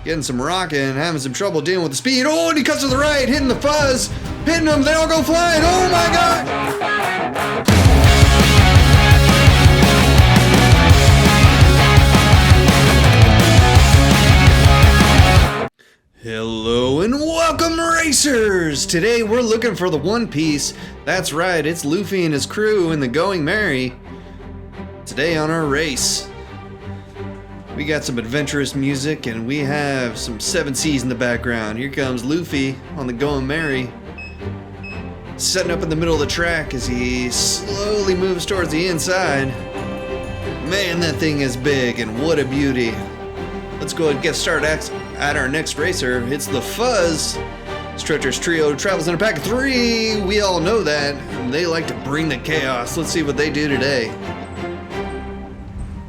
getting some rocking, having some trouble dealing with the speed. Oh, and he cuts to the right, hitting the fuzz, hitting them. They all go flying. Oh my God! Hello and welcome, racers! Today we're looking for the One Piece. That's right, it's Luffy and his crew in the Going Merry. Today on our race, we got some adventurous music and we have some 7 Seas in the background. Here comes Luffy on the Going Merry, setting up in the middle of the track as he slowly moves towards the inside. Man, that thing is big and what a beauty. Let's go ahead and get started at our next racer. It's the Fuzz. Stretcher's trio travels in a pack of 3. We all know that. And they like to bring the chaos. Let's see what they do today.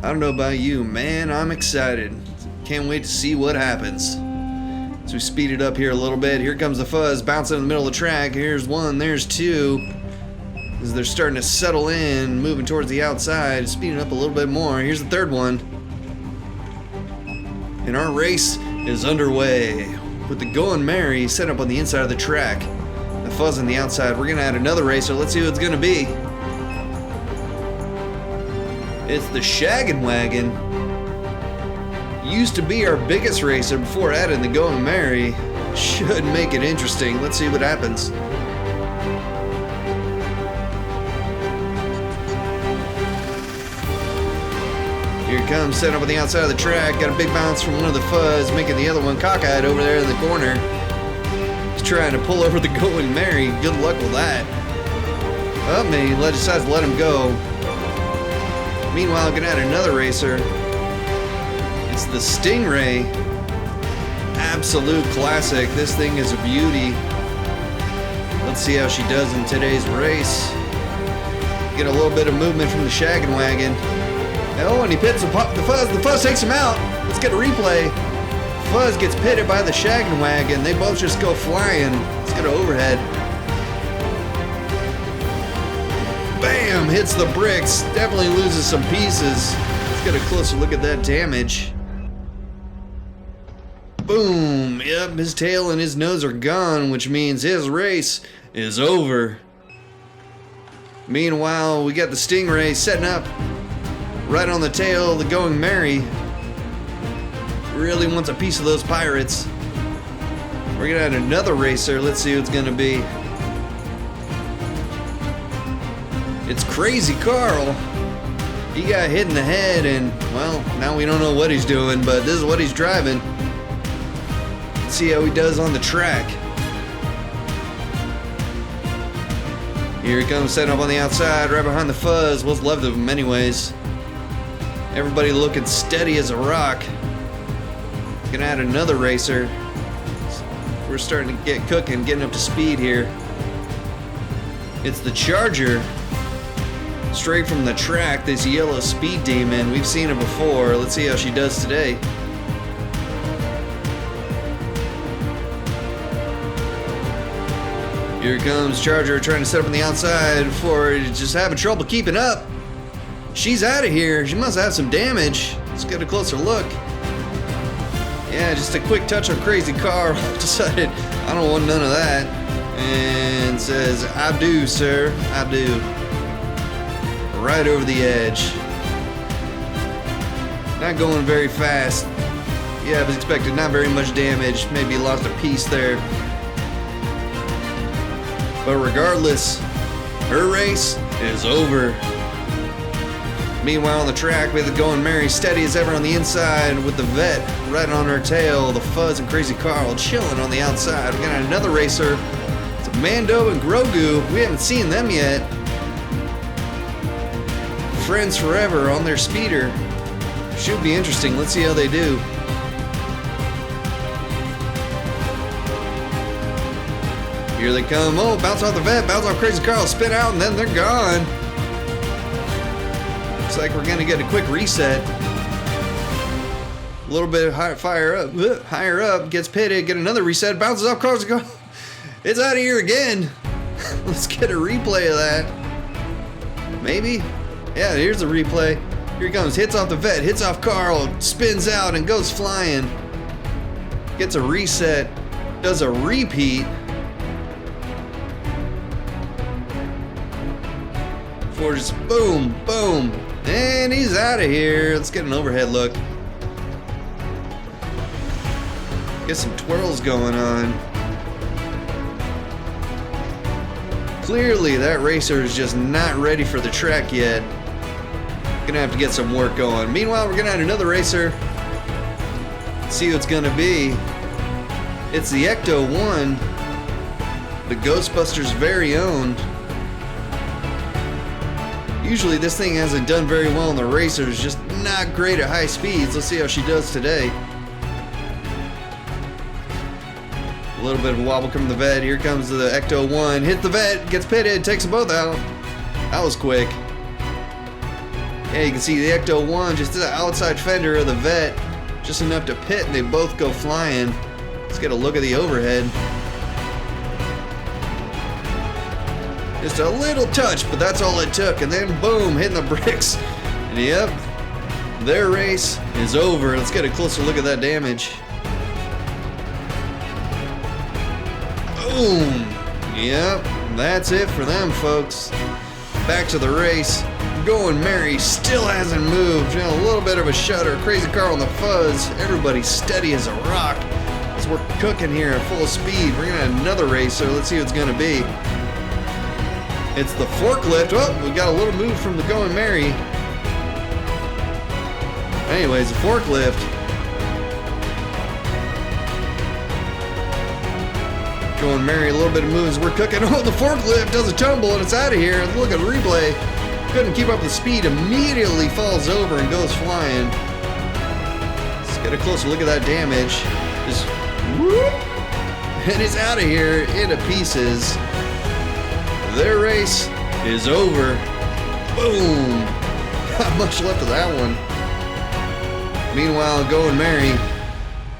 I don't know about you, man. I'm excited. Can't wait to see what happens. So we speed it up here a little bit. Here comes the Fuzz bouncing in the middle of the track. Here's 1, there's 2. As they're starting to settle in, moving towards the outside, speeding up a little bit more. Here's the 3rd one. And our race is underway with the Going Merry set up on the inside of the track. The Fuzz on the outside. We're gonna add another racer. Let's see who it's gonna be. It's the Shaggin' Wagon. Used to be our biggest racer before adding the Going Merry. Should make it interesting. Let's see what happens. Here it comes, set up on the outside of the track. Got a big bounce from one of the Fuzz, making the other one cockeyed over there in the corner. He's trying to pull over the Going Merry. Good luck with that. Oh, man, he decides to let him go. Meanwhile, gonna add another racer. It's the Stingray. Absolute classic. This thing is a beauty. Let's see how she does in today's race. Get a little bit of movement from the Shaggin' Wagon. Oh, and he pits the Fuzz. The Fuzz takes him out. Let's get a replay. Fuzz gets pitted by the Shaggin' Wagon. They both just go flying. Let's get an overhead. Bam! Hits the bricks. Definitely loses some pieces. Let's get a closer look at that damage. Boom! Yep, his tail and his nose are gone, which means his race is over. Meanwhile, we got the Stingray setting up right on the tail of the Going Merry. Really wants a piece of those pirates. We're gonna add another racer. Let's see who it's gonna be. It's Crazy Carl. He got hit in the head and, well, now we don't know what he's doing, but this is what he's driving. Let's see how he does on the track. Here he comes, setting up on the outside, right behind the Fuzz. What's left of him anyways. Everybody looking steady as a rock. Gonna add another racer. We're starting to get cooking, getting up to speed here. It's the Charger. Straight from the track, this yellow speed demon. We've seen her before. Let's see how she does today. Here comes Charger trying to set up on the outside before just having trouble keeping up. She's out of here. She must have some damage. Let's get a closer look. Yeah, just a quick touch on Crazy Carl. Decided I don't want none of that. And says, I do, sir. I do. Right over the edge. Not going very fast. Yeah, I was expecting not very much damage. Maybe lost a piece there. But regardless, her race is over. Meanwhile on the track, we have the Going Merry steady as ever on the inside with the Vet right on her tail. The Fuzz and Crazy Carl chilling on the outside. We got another racer. It's Mando and Grogu. We haven't seen them yet. Friends forever on their speeder. Should be interesting. Let's see how they do. Here they come. Oh, bounce off the Vet, bounce off Crazy Carl, spin out, and then they're gone. Looks like we're gonna get a quick reset. A little bit higher up, gets pitted, get another reset, bounces off Crazy Carl. It's out of here again. Let's get a replay of that. Maybe? Yeah, here's the replay. Here he comes, hits off the Vet, hits off Carl, spins out and goes flying. gets a reset, does a repeat. Before just boom, boom, and he's out of here. Let's get an overhead look. Get some twirls going on. Clearly that racer is just not ready for the track yet. Gonna have to get some work going. Meanwhile, we're gonna add another racer. See who it's gonna be. It's the Ecto 1, the Ghostbusters' very own. Usually this thing hasn't done very well in the racers, just not great at high speeds. Let's see how she does today. A little bit of a wobble coming from the vet. Here comes the Ecto 1. Hit the vet, gets pitted, takes them both out. That was quick. Yeah, you can see the Ecto 1 just the outside fender of the vet. Just enough to pit and they both go flying. Let's get a look at the overhead. Just a little touch, but that's all it took. And then boom, hitting the bricks. And yep, their race is over. Let's get a closer look at that damage. Boom. Yep, that's it for them, folks. Back to the race. Going Mary still hasn't moved. You know, a little bit of a shudder. Crazy Carl and the Fuzz. Everybody's steady as a rock. As we're cooking here at full speed. We're gonna have another racer. Let's see who it's gonna be. It's the forklift. Oh, we got a little move from the Going Mary. Anyways, the forklift. Going Mary, a little bit of moves. We're cooking. Oh, the forklift does a tumble and it's out of here. Look at the replay. Couldn't keep up with the speed. Immediately falls over and goes flying. Let's get a closer look at that damage. Just whoop, and it's out of here into pieces. Their race is over. Boom. Not much left of that one. Meanwhile, Going Mary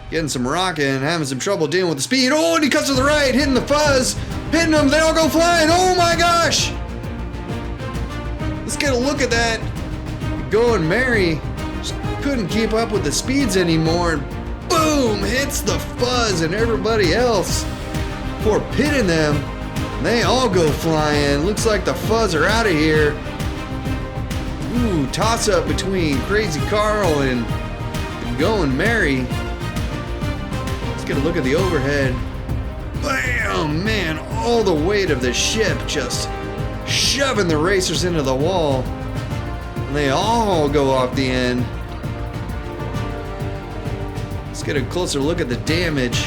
getting some rocking, having some trouble dealing with the speed. Oh, and he cuts to the right, hitting the Fuzz, hitting them. They all go flying. Oh my gosh. Let's get a look at that. Going Mary just couldn't keep up with the speeds anymore. And boom, hits the Fuzz and everybody else. Before pitting them, they all go flying. Looks like the Fuzz are out of here. Ooh, toss up between Crazy Carl and Going Mary. Let's get a look at the overhead. Bam, man, all the weight of the ship just shoving the racers into the wall. And they all go off the end. Let's get a closer look at the damage.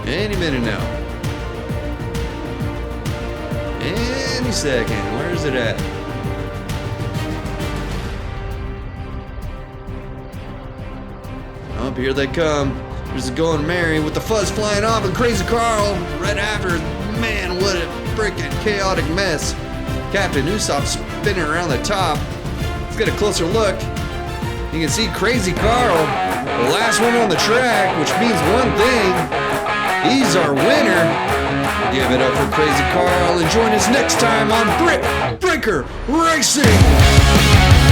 Any minute now. Any second. Where's it at? Up here they come. There's the Going Mary with the Fuzz flying off and Crazy Carl right after. Man, what a freaking chaotic mess. Captain Usopp spinning around the top. Let's get a closer look. You can see Crazy Carl, the last one on the track, which means one thing. He's our winner. Give it up for Crazy Carl and join us next time on Breaker Racing.